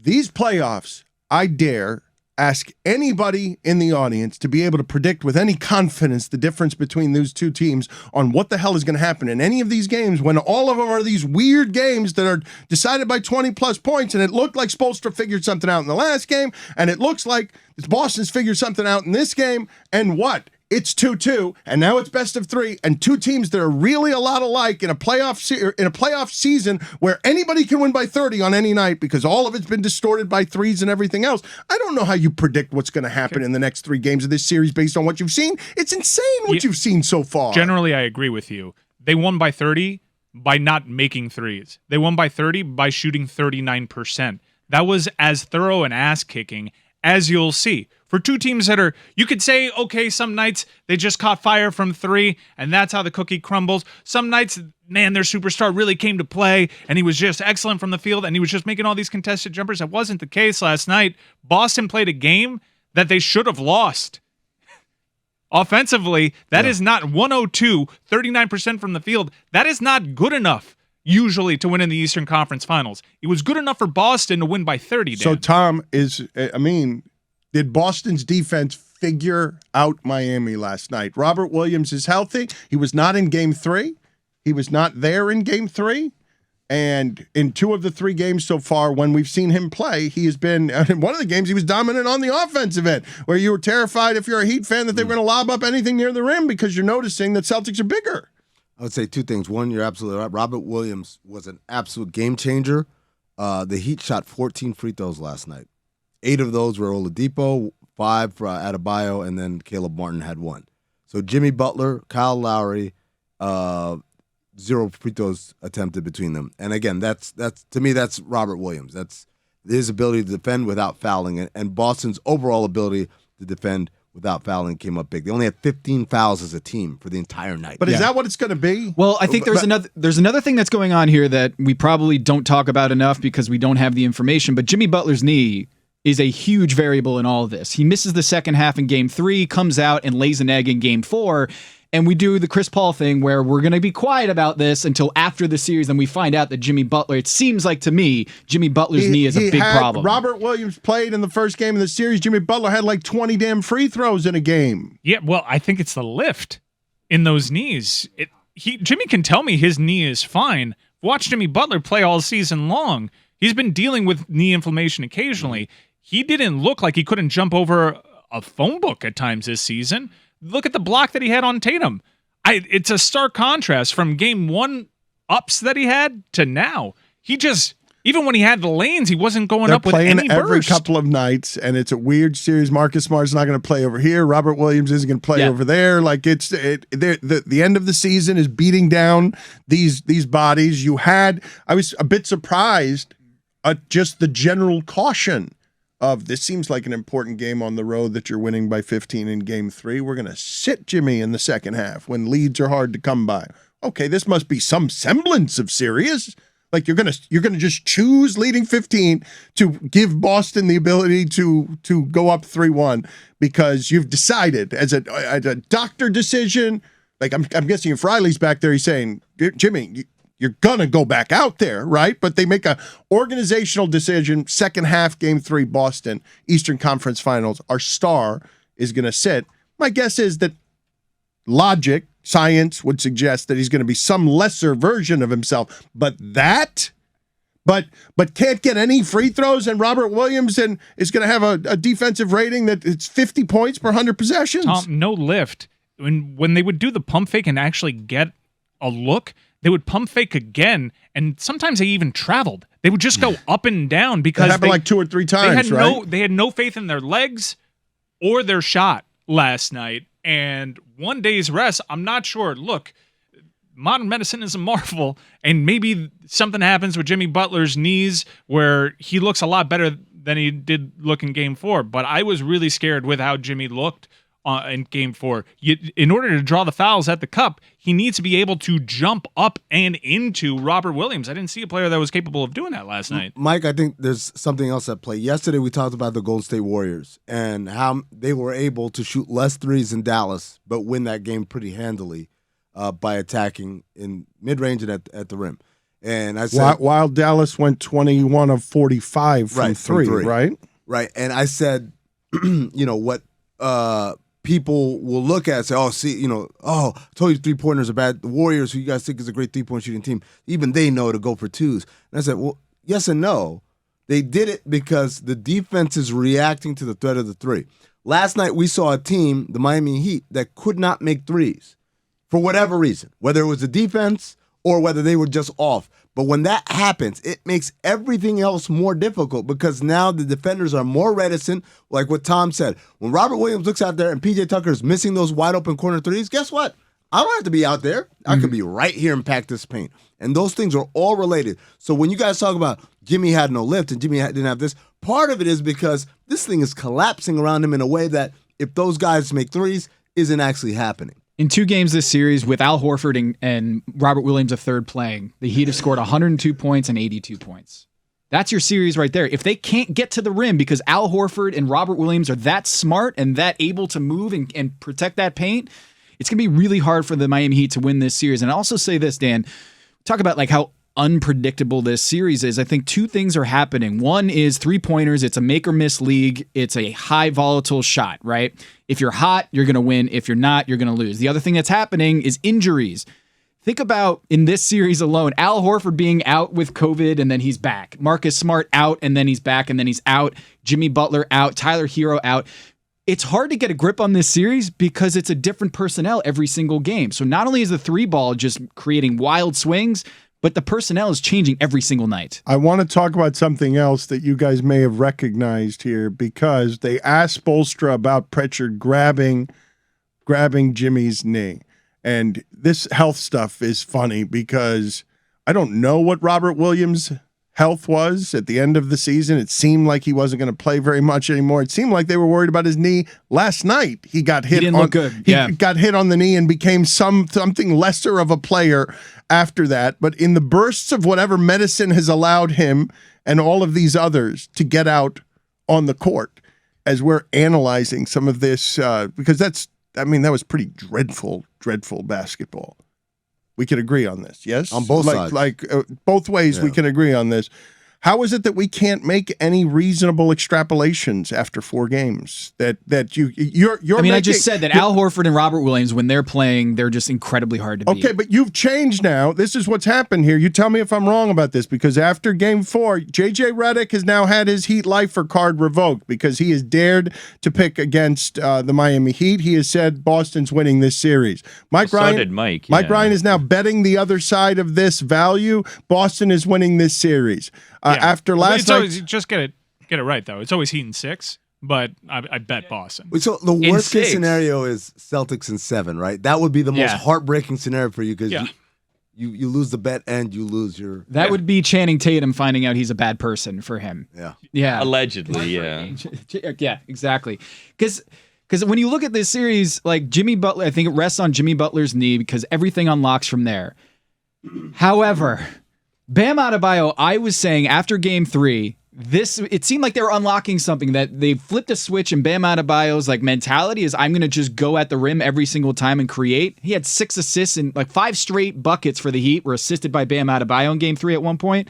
These playoffs, I dare ask anybody in the audience to be able to predict with any confidence the difference between those two teams on what the hell is going to happen in any of these games when all of them are these weird games that are decided by 20-plus points, and it looked like Spoelstra figured something out in the last game, and it looks like Boston's figured something out in this game, and what? it's 2-2, and now it's best of 3, and two teams that are really a lot alike in a playoff season where anybody can win by 30 on any night because all of it's been distorted by threes and everything else. I don't know how you predict what's going to happen in the next 3 games of this series based on what you've seen. It's insane what you've seen so far. Generally, I agree with you. They won by 30 by not making threes. They won by 30 by shooting 39%. That was as thorough an ass-kicking as you'll see. For two teams that are, you could say, okay, some nights they just caught fire from 3, and that's how the cookie crumbles. Some nights, man, their superstar really came to play, and he was just excellent from the field, and he was just making all these contested jumpers. That wasn't the case last night. Boston played a game that they should have lost. Offensively, that is not 102, 39% from the field. That is not good enough, usually, to win in the Eastern Conference Finals. It was good enough for Boston to win by 30, Dan. So, Tom, did Boston's defense figure out Miami last night? Robert Williams is healthy. He was not in Game 3. He was not there in Game 3. And in 2 of the 3 games so far, when we've seen him play, he has been, in one of the games, he was dominant on the offensive end, where you were terrified if you're a Heat fan that they were going to lob up anything near the rim because you're noticing that Celtics are bigger. I would say 2 things. One, you're absolutely right. Robert Williams was an absolute game changer. The Heat shot 14 free throws last night. 8 of those were Oladipo, 5 for Adebayo, and then Caleb Martin had 1. So Jimmy Butler, Kyle Lowry, 0 free throws attempted between them. And again, that's to me, that's Robert Williams. That's his ability to defend without fouling, and Boston's overall ability to defend without fouling came up big. They only had 15 fouls as a team for the entire night. But is that what it's going to be? Well, I think there's another thing that's going on here that we probably don't talk about enough because we don't have the information, but Jimmy Butler's knee is a huge variable in all of this. He misses the second half in Game 3, comes out and lays an egg in Game 4, and we do the Chris Paul thing where we're going to be quiet about this until after the series, and we find out that Jimmy Butler, it seems like to me, Jimmy Butler's knee is a big problem. Robert Williams played in the first game of the series. Jimmy Butler had like 20 damn free throws in a game. Yeah, well, I think it's the lift in those knees. Jimmy can tell me his knee is fine. Watch Jimmy Butler play all season long. He's been dealing with knee inflammation occasionally. He didn't look like he couldn't jump over a phone book at times this season. Look at the block that he had on Tatum. It's a stark contrast from Game 1 ups that he had to now. He just, even when he had the lanes, he waswasn't going up with any burst. They're playing every couple of nights, and it's a weird series. Marcus Smart's not going to play over here. Robert Williams isn't going to play over there. Like the end of the season is beating down these bodies. I was a bit surprised at just the general caution of this seems like an important game on the road that you're winning by 15 in Game 3. We're going to sit Jimmy in the second half when leads are hard to come by. Okay, this must be some semblance of serious. Like you're gonna just choose leading 15 to give Boston the ability to go up 3-1 because you've decided as a doctor decision. Like I'm guessing if Riley's back there, he's saying, Jimmy, you're gonna go back out there, right? But they make a organizational decision. Second half, Game 3, Boston, Eastern Conference Finals. Our star is gonna sit. My guess is that logic, science would suggest that he's gonna be some lesser version of himself. But can't get any free throws, and Robert Williams is gonna have a defensive rating that it's 50 points per 100 possessions. Tom, no lift. When they would do the pump fake and actually get a look, they would pump fake again, and sometimes they even traveled. They would just go up and down because that happened like 2 or 3 times, they had no faith in their legs or their shot last night. And 1 day's rest, I'm not sure. Look, modern medicine is a marvel, and maybe something happens with Jimmy Butler's knees where he looks a lot better than he did look in Game 4. But I was really scared with how Jimmy looked in Game 4. In order to draw the fouls at the cup, he needs to be able to jump up and into Robert Williams. I didn't see a player that was capable of doing that last night. Mike, I think there's something else at play. Yesterday, we talked about the Golden State Warriors and how they were able to shoot less threes in Dallas, but win that game pretty handily by attacking in mid-range and at the rim. And I said, while Dallas went 21 of 45 from three, right? Right. And I said, what people will look at and say, I told you 3-pointers are bad. The Warriors, who you guys think is a great 3-point shooting team, even they know to go for 2s. And I said, well, yes and no. They did it because the defense is reacting to the threat of the 3. Last night we saw a team, the Miami Heat, that could not make threes for whatever reason, whether it was the defense or whether they were just off. But when that happens, it makes everything else more difficult because now the defenders are more reticent, like what Tom said. When Robert Williams looks out there and PJ Tucker is missing those wide open corner threes, guess what? I don't have to be out there. I could be right here and pack this paint. And those things are all related. So when you guys talk about Jimmy had no lift and Jimmy didn't have this, part of it is because this thing is collapsing around him in a way that if those guys make threes, isn't actually happening. In 2 games this series, with Al Horford and Robert Williams III playing, the Heat have scored 102 points and 82 points. That's your series right there. If they can't get to the rim because Al Horford and Robert Williams are that smart and that able to move and protect that paint, it's going to be really hard for the Miami Heat to win this series. And I'll also say this, Dan, talk about like how unpredictable this series is. I think 2 things are happening. One is 3-pointers. It's a make or miss league. It's a high volatile shot, right? If you're hot, you're going to win. If you're not, you're going to lose. The other thing that's happening is injuries. Think about in this series alone, Al Horford being out with COVID and then he's back. Marcus Smart out and then he's back and then he's out. Jimmy Butler out. Tyler Hero out. It's hard to get a grip on this series because it's a different personnel every single game. So not only is the 3-ball just creating wild swings, but the personnel is changing every single night. I want to talk about something else that you guys may have recognized here because they asked Spoelstra about Pritchard grabbing Jimmy's knee. And this health stuff is funny because I don't know what Robert Williams' health was at the end of the season. It seemed like he wasn't going to play very much anymore. It seemed like they were worried about his knee. Last night, he got hit. He didn't look good. He got hit on the knee and became something lesser of a player after that. But in the bursts of whatever medicine has allowed him and all of these others to get out on the court, as we're analyzing some of this, because that was pretty dreadful basketball. We could agree on this, yes? On both sides. Both ways we can agree on this. How is it that we can't make any reasonable extrapolations after 4 games? I just said that Al Horford and Robert Williams, when they're playing, they're just incredibly hard to beat. Okay, but you've changed now. This is what's happened here. You tell me if I'm wrong about this, because after game 4, J.J. Redick has now had his Heat lifer card revoked because he has dared to pick against the Miami Heat. He has said Boston's winning this series. Mike Ryan is now betting the other side of this value. Boston is winning this series. After last night, just get it right though. It's always Heat in 6, but I bet Boston. So the worst case scenario is Celtics in 7, right? That would be the most heartbreaking scenario for you because you lose the bet and you lose your. That would be Channing Tatum finding out he's a bad person for him. Yeah. Allegedly, yeah. Yeah, exactly. Because when you look at this series, like Jimmy Butler, I think it rests on Jimmy Butler's knee because everything unlocks from there. However, Bam Adebayo, I was saying after game 3, it seemed like they were unlocking something, that they flipped a switch and Bam Adebayo's mentality is I'm going to just go at the rim every single time and create. He had 6 assists and 5 straight buckets for the Heat were assisted by Bam Adebayo in game 3 at one point.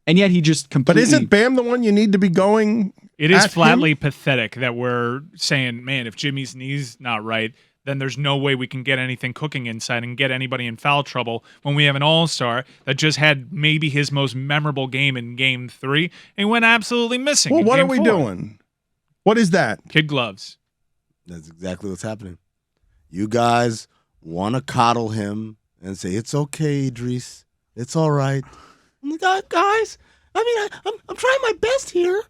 And yet he just completely... But isn't Bam the one you need to be going? It is flatly pathetic that we're saying, man, if Jimmy's knee's not right, then there's no way we can get anything cooking inside and get anybody in foul trouble when we have an all-star that just had maybe his most memorable game in game 3 and went absolutely missing. Well, what are we doing? What is that? Kid gloves. That's exactly what's happening. You guys want to coddle him and say, it's okay, Idris. It's all right. Guys, I'm trying my best here.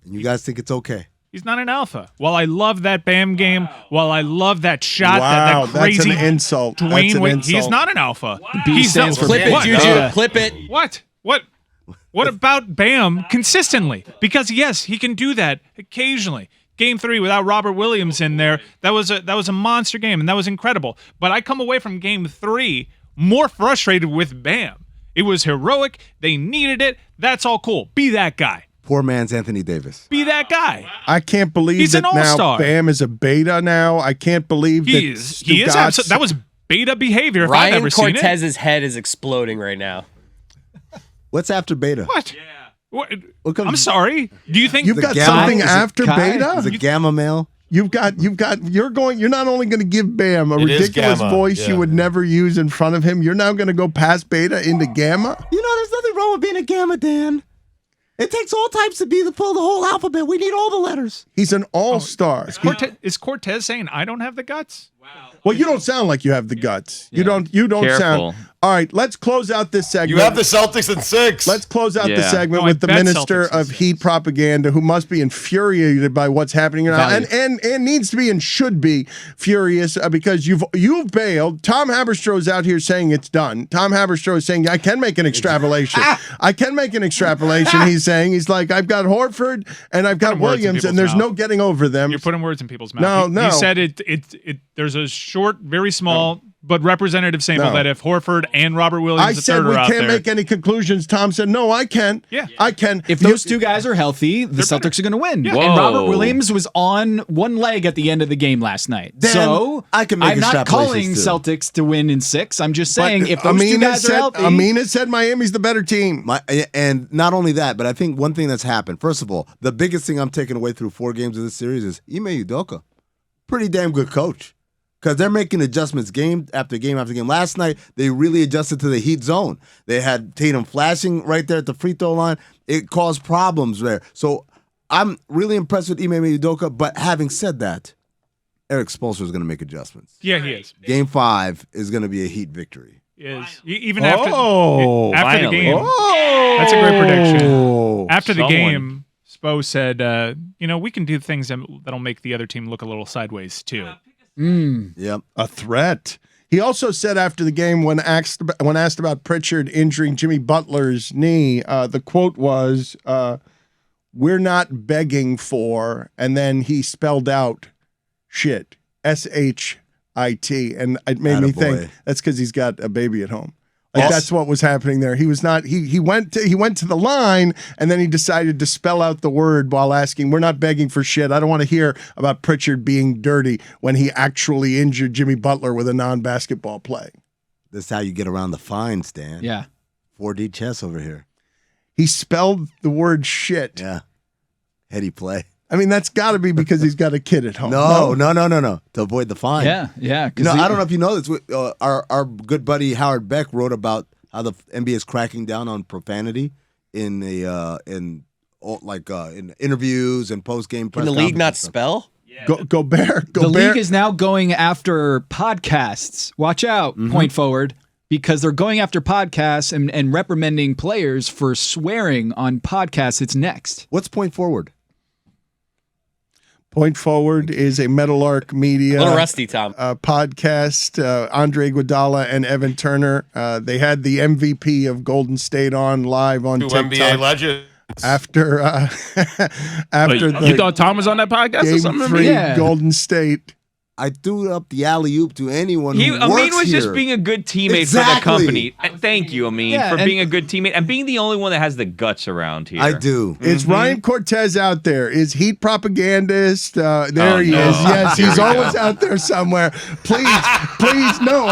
And you guys think it's okay. He's not an alpha. While I love that Bam game, while I love that shot, that crazy that's an insult. Dwayne Wade, he's not an alpha. B stands for Clip it, Juju. Clip it. What about Bam consistently? Because yes, he can do that occasionally. Game 3 without Robert Williams in there, that was a monster game, and that was incredible. But I come away from game 3 more frustrated with Bam. It was heroic. They needed it. That's all cool. Be that guy. Poor man's Anthony Davis. Be that guy. I can't believe he's that an all-star. Now Bam is a beta now. I can't believe he is. That was beta behavior if I've ever seen it. Ryan Cortez's head is exploding right now. W's after beta? What? I'm sorry. Do you think you've got something after beta? Is it gamma male? You're not only going to give Bam a ridiculous voice you would never use in front of him, you're now going to go past beta into gamma? There's nothing wrong with being a gamma, Dan. It takes all types to pull the whole alphabet. We need all the letters. He's an all-star. Is Cortez saying I don't have the guts? Well, you don't sound like you have the guts. You don't Careful. sound. All right, let's close out this segment. You have the Celtics in 6. Let's close out the Yeah. segment No, I with the bet minister Celtics in of 6. Heat propaganda, who must be infuriated by what's happening now, and needs to be and should be furious because you've bailed. Tom Haberstroh is out here saying it's done. Tom Haberstroh is saying I can make an extrapolation. I can make an extrapolation. He's saying I've got Horford and I've got Putting words in Williams, and people's there's no mouth. getting over them. You're putting words in people's mouth. No. He said it. There's a short, very small, but representative sample No. that if Horford and Robert Williams I the said third we are out can't there, make any conclusions. Tom said, no, I can. Yeah. I can. If those two guys are healthy, the Celtics are going to win. And Whoa. Robert Williams was on one leg at the end of the game last night. Dan, so I can make I'm not extrapolations calling too. Celtics to win in 6. I'm just But saying if those two Amin guys are healthy. Amin has said Miami's the better team. And not only that, but I think one thing that's happened. First of all, the biggest thing I'm taking away through 4 games of this series is Ime Udoka. Pretty damn good coach. Because they're making adjustments game after game after game. Last night, they really adjusted to the Heat zone. They had Tatum flashing right there at the free throw line. It caused problems there. So I'm really impressed with Ime Udoka. But having said that, Eric Spoelstra is going to make adjustments. Yeah, he is. Game 5 is going to be a Heat victory. Even after the Finally. game. Oh, That's a great prediction. After the Someone. game, Spo said, we can do things that'll make the other team look a little sideways too. Yep. a threat. He also said after the game, when asked about Pritchard injuring Jimmy Butler's knee, the quote was, "We're not begging for," and then he spelled out shit, SHIT, and it made me think Attaboy. that's because he's got a baby at home. Like that's what was happening there. He was not. He went to the line, and then he decided to spell out the word while asking, "We're not begging for shit. I don't want to hear about Pritchard being dirty," when he actually injured Jimmy Butler with a non-basketball play. This is how you get around the fine, Stan. Yeah. 4D chess over here. He spelled the word shit. Yeah. Heady play. I mean, that's got to be because he's got a kid at home. No. To avoid the fine. Yeah. Yeah. You know, I don't know if you know this. Our good buddy Howard Beck wrote about how the NBA is cracking down on profanity in interviews and post game press. Can the league not conferences. spell? Gobert. The league is now going after podcasts. Watch out, point forward, because they're going after podcasts and reprimanding players for swearing on podcasts. It's next. What's point forward? Point Forward is a Meadowlark Media A little rusty, Tom. podcast. Andre Iguodala and Evan Turner. They had the MVP of Golden State on live on 2 TikTok NBA legends. after You the thought Tom was on that podcast or Game something? 3 Yeah. Golden State. I threw up the alley oop to anyone who Amin works was here. just being a good teammate Exactly. for the company. And thank you, Amin, Yeah, for and- being a good teammate and being the only one that has the guts around here. I do. Is Ryan Cortez out there? Is Heat propagandist? There he no. is. Yes, he's always out there somewhere. Please, no.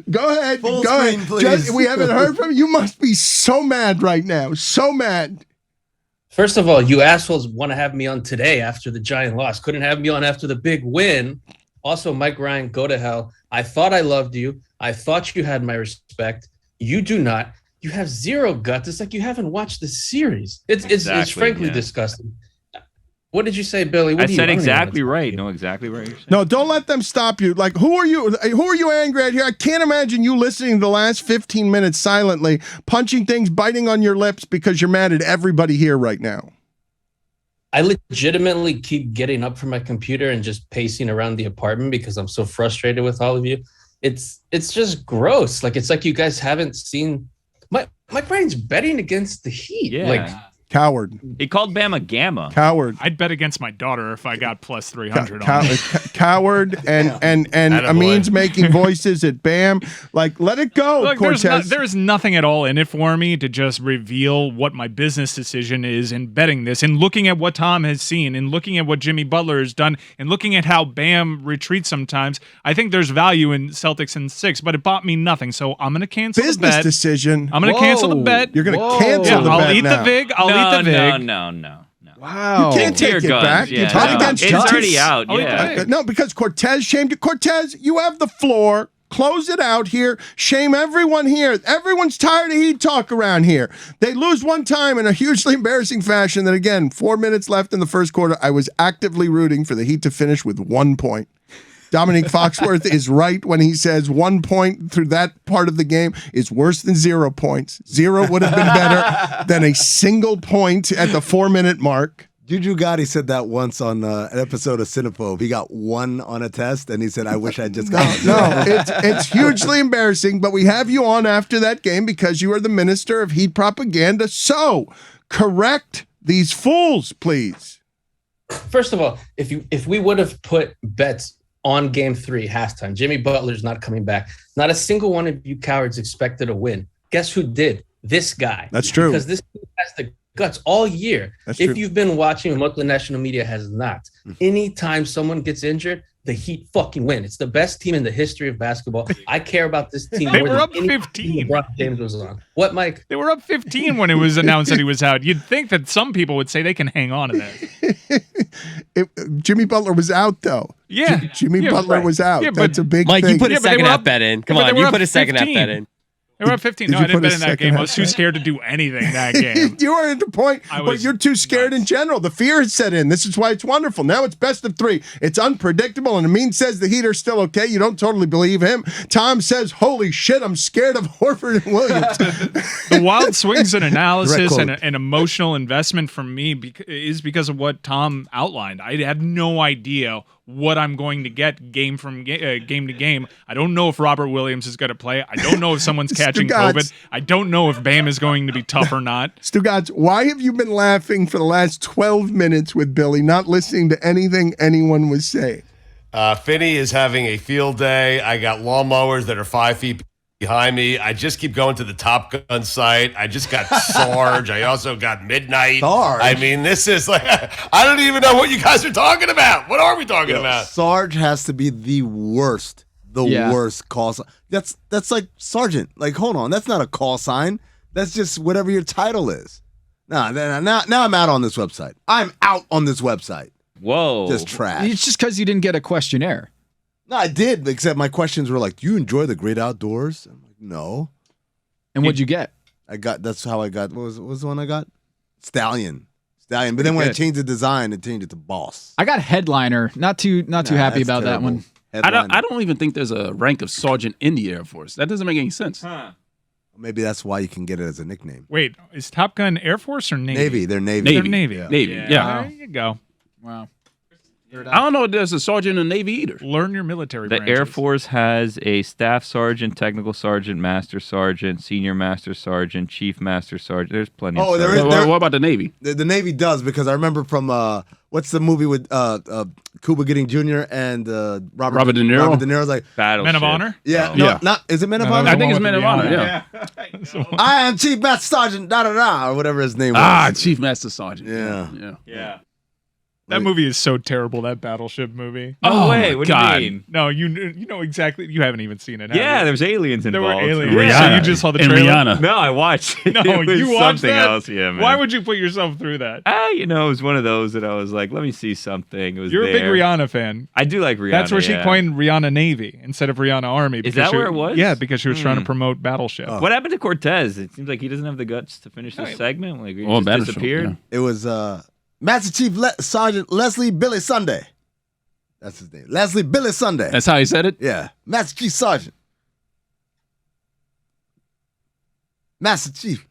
Go ahead. Full go screen, ahead. please. We haven't heard from you. You must be so mad right now. So mad. First of all, you assholes want to have me on today after the giant loss. Couldn't have me on after the big win. Also, Mike Ryan, go to hell. I thought I loved you. I thought you had my respect. You do not. You have zero guts. It's like you haven't watched the series. It's Exactly, frankly yeah. disgusting. What did you say, Billy? What I do you- said don't even know exactly what to right. say. No, exactly right. No, don't let them stop you. Like, who are you? Who are you angry at here? I can't imagine you listening to the last 15 minutes silently, punching things, biting on your lips because you're mad at everybody here right now. I legitimately keep getting up from my computer and just pacing around the apartment because I'm so frustrated with all of you. It's just gross. Like, it's like you guys haven't seen Mike Ryan's betting against the Heat. Yeah. Like, Coward. He called Bam a gamma. Coward. I'd bet against my daughter if I got plus 300 on Cow- it. coward and Attaboy. Amin's making voices at Bam. Like, let it go, Look, Cortez. there's nothing at all in it for me to just reveal what my business decision is in betting this and looking at what Tom has seen and looking at what Jimmy Butler has done and looking at how Bam retreats sometimes. I think there's value in Celtics in 6, but it bought me nothing. So I'm going to cancel the Business bet. decision. I'm going to cancel the bet. You're going to Whoa. cancel Yeah, the I'll bet eat now. the VIG. I'll eat the VIG. No. Wow. You can't Dear take it guns, back. yeah, It's no. against It's justice. already out. I'll eat the Yeah. VIG. No, because Cortez shamed you. Cortez, you have the floor. Close it out here. Shame everyone here. Everyone's tired of Heat talk around here. They lose one time in a hugely embarrassing fashion. That again, 4 minutes left in the first quarter. I was actively rooting for the Heat to finish with 1 point. Dominique Foxworth is right when he says 1 point through that part of the game is worse than 0 points. 0 would have been better than a single point at the 4-minute mark. Juju Gotti said that once on an episode of Cinephobe. He got 1 on a test, and he said, I wish I just got No, it's hugely embarrassing, but we have you on after that game because you are the minister of Heat propaganda. So, correct these fools, please. First of all, if we would have put bets on Game 3 halftime, Jimmy Butler's not coming back. Not a single one of you cowards expected a win. Guess who did? This guy. That's true. Because this team has the guts all year. That's if true. you've been watching, most of the national media has not. Anytime someone gets injured, the Heat fucking win. It's the best team in the history of basketball. I care about this team They more were than up any 15. LeBron James was on. What, Mike? They were up 15 when it was announced that he was out. You'd think that some people would say they can hang on to that. Jimmy Butler was out, though. Yeah. Jimmy Butler was out. Yeah, That's but a big Mike, thing. you put a Yeah, but they second were half up- bet in. Come but they on, were you up put a second half 15. bet in. They were up 15. Did No, you I didn't put a bet in that second game. I was half too bet? scared to do anything that game. You are at the point I where was you're too scared in general. The fear has set in. This is why it's wonderful. Now it's best of 3. It's unpredictable. And Amin says the Heat are still okay. You don't totally believe him. Tom says, holy shit, I'm scared of Horford and Williams. The wild swings in analysis Direct and emotional investment from me is because of what Tom outlined. I have no idea what I'm going to get game to game. I don't know if Robert Williams is going to play. I don't know if someone's catching Stugotz. COVID. I don't know if Bam is going to be tough or not. Stugotz, why have you been laughing for the last 12 minutes with Billy, not listening to anything anyone was saying? Finney is having a field day. I got lawnmowers that are 5 feet behind me. I just keep going to the Top Gun site. I just got Sarge. I also got Midnight. Sarge? I mean, this is like, I don't even know what you guys are talking about. What are we talking about? Sarge has to be the worst call sign. That's like sergeant. Like, hold on, that's not a call sign. That's just whatever your title is. Now I'm out on this website. I'm out on this website. Whoa. Just trash. It's just because you didn't get a questionnaire. No, I did, except my questions were like, do you enjoy the great outdoors? I'm like, no. And what'd you get? That's how I got, what was the one I got? Stallion. But then when I good. changed the design, it changed it to boss. I got headliner. Not too happy that's about that terrible. one. I don't even think there's a rank of sergeant in the Air Force. That doesn't make any sense. Maybe that's why you can get it as a nickname. Wait, is Top Gun Air Force or Navy? Navy. They're Navy. They're Navy. Navy, yeah. There you go. Wow. I don't know if there's a sergeant in the Navy either. Learn your military The branches. Air Force has a staff sergeant, technical sergeant, master sergeant, senior master sergeant, chief master sergeant. There's plenty of there sergeants. is- What about the Navy? The Navy does, because I remember from what's the movie with Cuba Gooding Jr. and Robert De Niro? Robert De Niro's like, Battleship. Men of Honor? yeah, Oh. no, Yeah. not is it Men of No, Honor? that's I think the it's one Men with of the Honor, yeah. I am Chief Master Sergeant or whatever his name was. Ah, Chief Master Sergeant. Yeah. Yeah. That movie is so terrible, that Battleship movie. No Oh way. my What God. do you mean? No, you know exactly. You haven't even seen it, have Yeah, you? there's aliens There involved. were aliens. Rihanna. So you just saw the And trailer? Rihanna. No, I watched it. No, It was you watched something that? else. Yeah, man. Why would you put yourself through that? It was one of those that I was like, let me see something. It was You're a big there. Rihanna fan. I do like Rihanna. That's where she yeah. coined Rihanna Navy instead of Rihanna Army. because that she- where it was? Yeah, because she was trying to promote Battleship. Oh. What happened to Cortez? It seems like he doesn't have the guts to finish this segment. Like, he Oh, just Battleship, disappeared. yeah. It was Master Chief Sergeant Leslie Billy Sunday. That's his name. Leslie Billy Sunday. That's how he said it? Yeah. Master Chief Sergeant. Master Chief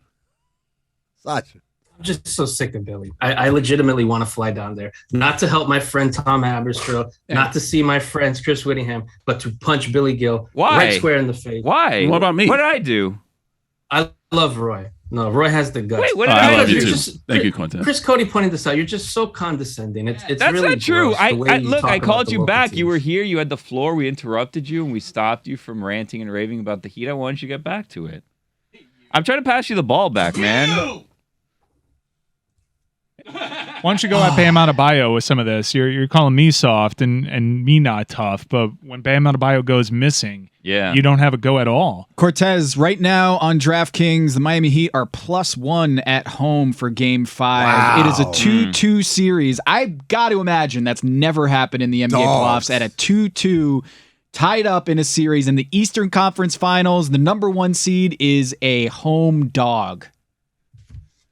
Sergeant. I'm just so sick of Billy. I legitimately want to fly down there, not to help my friend Tom Haberstroh, not to see my friends Chris Whittingham, but to punch Billy Gill Why? right square in the face. Why? What about me? What did I do? I love Roy. No, Roy has the guts. Wait, what did I love you You're too. just- Thank you, Quentin. Chris Cody pointed this out. You're just so condescending. It's That's really not true. gross, the way you Look, talk I about called the you local back. You teams. were here. You had the floor. We interrupted you, and we stopped you from ranting and raving about the Heat. I wanted you to get back to it. I'm trying to pass you the ball back, man. Why don't you go at Bam Adebayo with some of this? You're calling me soft and me not tough, but when Bam Adebayo goes missing, Yeah. you don't have a go at all. Cortez, right now on DraftKings, the Miami Heat are +1 at home for Game 5. Wow. It is a 2-2 series. I've got to imagine that's never happened in the NBA playoffs at a 2-2 tied up in a series in the Eastern Conference Finals. The number 1 seed is a home dog.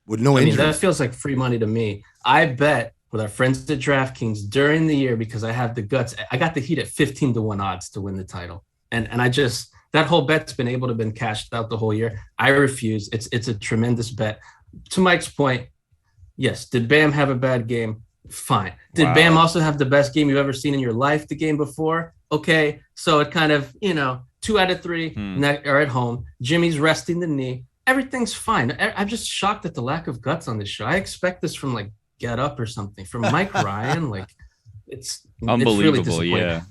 With no injury. That feels like free money to me. I bet with our friends at DraftKings during the year, because I have the guts, I got the Heat at 15-1 odds to win the title. And I just, that whole bet's been able to been cashed out the whole year. I refuse. It's a tremendous bet. To Mike's point, yes, did Bam have a bad game? Fine. Did Bam also have the best game you've ever seen in your life the game before? Okay. So it kind of, 2 out of 3 are at home. Jimmy's resting the knee. Everything's fine. I'm just shocked at the lack of guts on this show. I expect this from like Get Up or something from Mike Ryan. Like it's unbelievable. It's really yeah.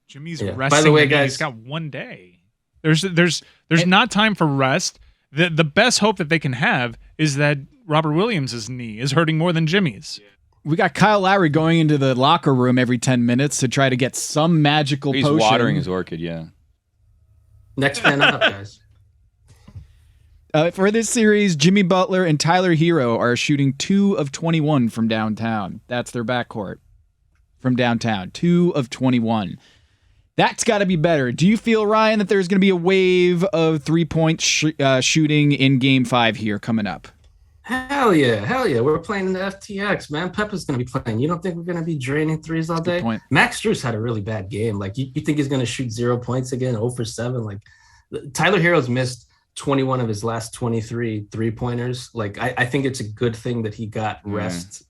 Jimmy's resting. By the way, the knee. guys, he's got 1 day. There's not time for rest. The best hope that they can have is that Robert Williams' knee is hurting more than Jimmy's. We got Kyle Lowry going into the locker room every 10 minutes to try to get some magical He's potion. watering his orchid, yeah. Next man up, guys. For this series, Jimmy Butler and Tyler Hero are shooting 2 of 21 from downtown. That's their backcourt from downtown. 2 of 21. That's got to be better. Do you feel, Ryan, that there's going to be a wave of 3-point shooting in Game 5 here coming up? Hell yeah. We're playing in the FTX, man. Peppa's going to be playing. You don't think we're going to be draining threes all day? Max Strus had a really bad game. Like, you think he's going to shoot 0 points again, 0 for 7? Like, Tyler Hero's missed 21 of his last 23 3-pointers. Like, I think it's a good thing that he got rest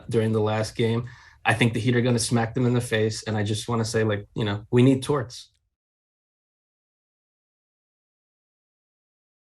during the last game. I think the Heat are going to smack them in the face, and I just want to say, like, we need Torts.